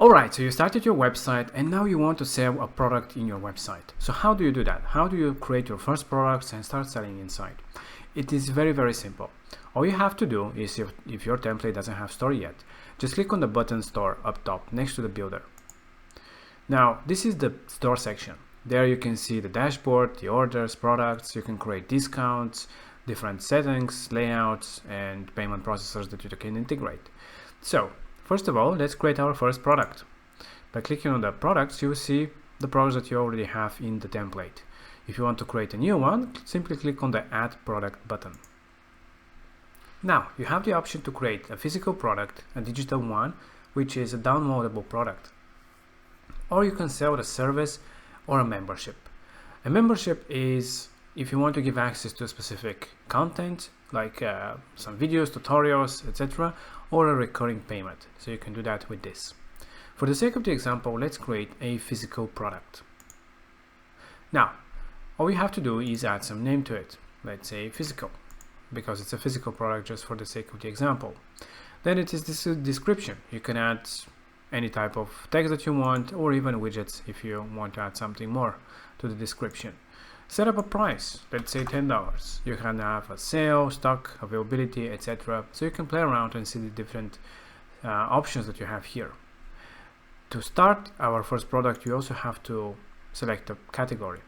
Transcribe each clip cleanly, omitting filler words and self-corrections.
Alright, so you started your website and now you want to sell a product in your website. So how do you do that? How do you create your first products and start selling inside? It is very simple. All you have to do is, if your template doesn't have store yet, just click on the button store up top next to the builder. Now this is the store section. There you can see the dashboard, the orders, products. You can create discounts, different settings, layouts, and payment processors that you can integrate. So first of all, let's create our first product. By clicking on the products, you will see the products that you already have in the template. If you want to create a new one, simply click on the Add Product button. Now, you have the option to create a physical product, a digital one, which is a downloadable product. Or you can sell a service or a membership. A membership is if you want to give access to a specific content, like some videos, tutorials, etc., or a recurring payment. So you can do that with this. For the sake of the example, let's create a physical product. Now, all we have to do is add some name to it. Let's say physical, because it's a physical product just for the sake of the example. Then it is this description. You can add any type of text that you want, or even widgets if you want to add something more to the description. Set up a price, let's say $10. You can have a sale, stock, availability, etc. So you can play around and see the different options that you have here. To start our first product, you also have to select a category.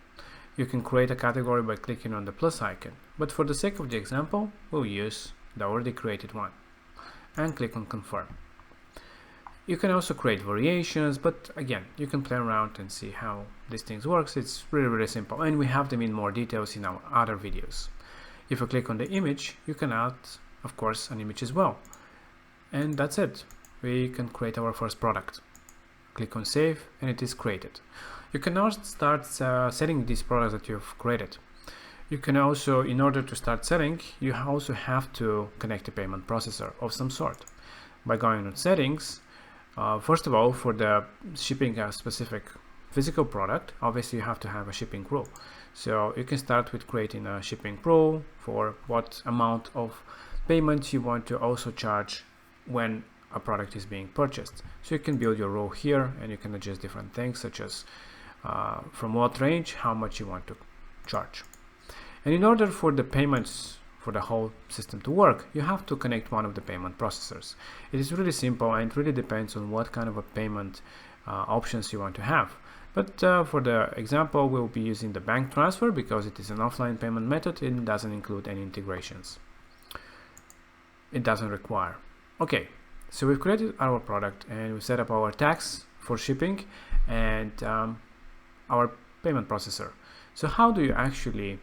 You can create a category by clicking on the plus icon, but for the sake of the example, we'll use the already created one and click on confirm. You can also create variations, but again, you can play around and see how these things works. It's really simple, and we have them in more details in our other videos. If you click on the image, you can add, of course, an image as well. And that's it. We can create our first product. Click on save, and it is created. You can now start selling these products that you've created. You can also, in order to start selling, you also have to connect a payment processor of some sort. By going on settings, first of all, for the shipping a specific physical product, obviously you have to have a shipping rule. So you can start with creating a shipping rule for what amount of payment you want to also charge when a product is being purchased. So you can build your rule here, and you can adjust different things such as from what range, how much you want to charge. And in order for the payments for the whole system to work, you have to connect one of the payment processors. It is really simple, and it really depends on what kind of a payment options you want to have. But for the example, we'll be using the bank transfer because it is an offline payment method and it doesn't include any integrations. It doesn't require. Okay, so we've created our product and we set up our tags for shipping and our payment processor. So how do you actually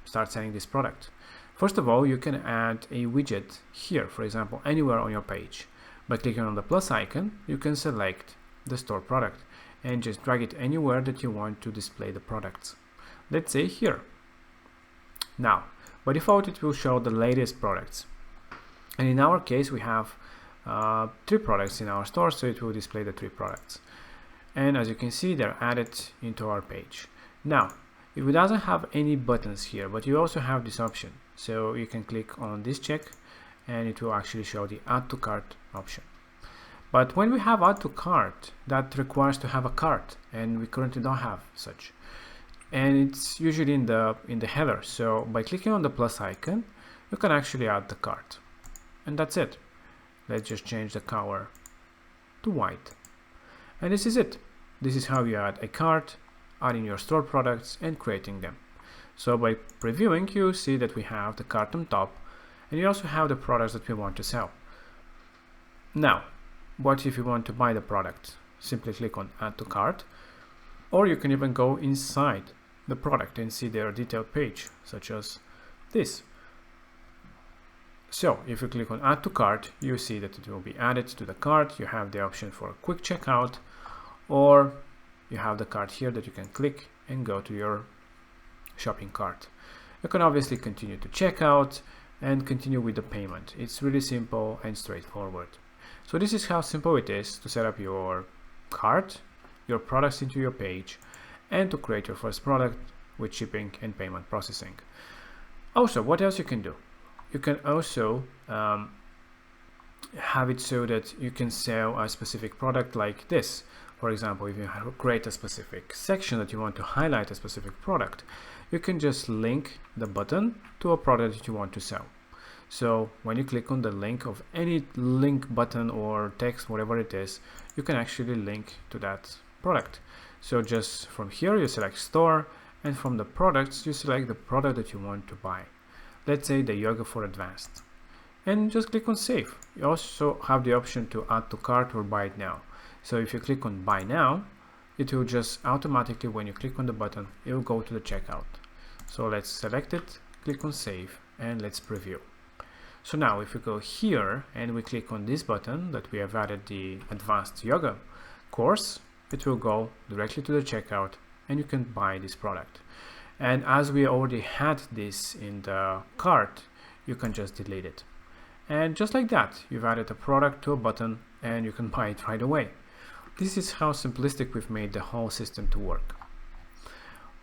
start selling this product? First of all, you can add a widget here, for example, anywhere on your page. By clicking on the plus icon, you can select the store product and just drag it anywhere that you want to display the products. Let's say here. Now, by default, it will show the latest products. And in our case, we have 3 products in our store, so it will display the 3 products. And as you can see, they're added into our page. Now, it doesn't have any buttons here, but you also have this option. So you can click on this check and it will actually show the add to cart option. But when we have add to cart, that requires to have a cart, and we currently don't have such. And it's usually in the header. So by clicking on the plus icon, you can actually add the cart. And that's it. Let's just change the color to white. And this is it. This is how you add a cart, adding your store products and creating them. So by previewing, you see that we have the cart on top, and you also have the products that we want to sell. Now, what if you want to buy the product? Simply click on add to cart, or you can even go inside the product and see their detailed page, such as this. So if you click on add to cart, you see that it will be added to the cart. You have the option for a quick checkout, or you have the cart here that you can click and go to your shopping cart. You can obviously continue to check out and continue with the payment. It's really simple and straightforward. So this is how simple it is to set up your cart, your products into your page, and to create your first product with shipping and payment processing. Also, what else you can do? You can also have it so that you can sell a specific product like this. For example, if you create a specific section that you want to highlight a specific product, you can just link the button to a product that you want to sell. So when you click on the link of any link button or text, whatever it is, you can actually link to that product. So just from here you select store, and from the products you select the product that you want to buy. Let's say the yoga for advanced, and just click on save. You also have the option to add to cart or buy it now. So if you click on buy now, it will just automatically, when you click on the button, it will go to the checkout. So let's select it, click on save, and let's preview. So now if we go here and we click on this button that we have added the advanced yoga course, it will go directly to the checkout and you can buy this product. And as we already had this in the cart, you can just delete it. And just like that, you've added a product to a button and you can buy it right away. This is how simplistic we've made the whole system to work.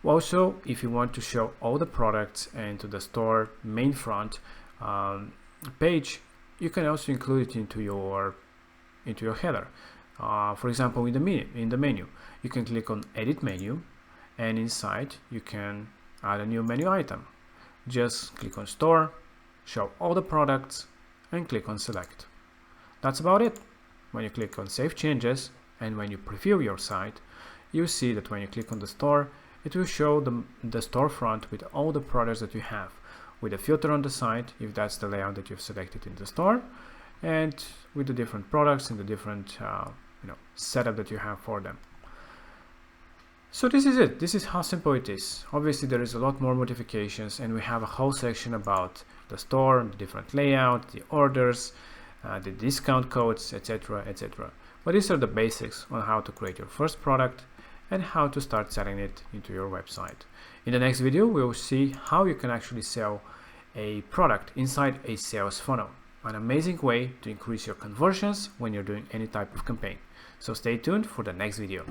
Also, if you want to show all the products into the store main front page, you can also include it into your header. For example, in the menu, you can click on Edit Menu, and inside you can add a new menu item. Just click on Store, show all the products, and click on Select. That's about it. When you click on Save Changes and when you preview your site, you see that when you click on the store, it will show the storefront with all the products that you have, with a filter on the side if that's the layout that you've selected in the store, and with the different products and the different setup that you have for them. So this is it. This is how simple it is. Obviously there is a lot more modifications, and we have a whole section about the store, the different layout, the orders, the discount codes, etc., etc. But these are the basics on how to create your first product and how to start selling it into your website. In the next video, we will see how you can actually sell a product inside a sales funnel, an amazing way to increase your conversions when you're doing any type of campaign. So stay tuned for the next video.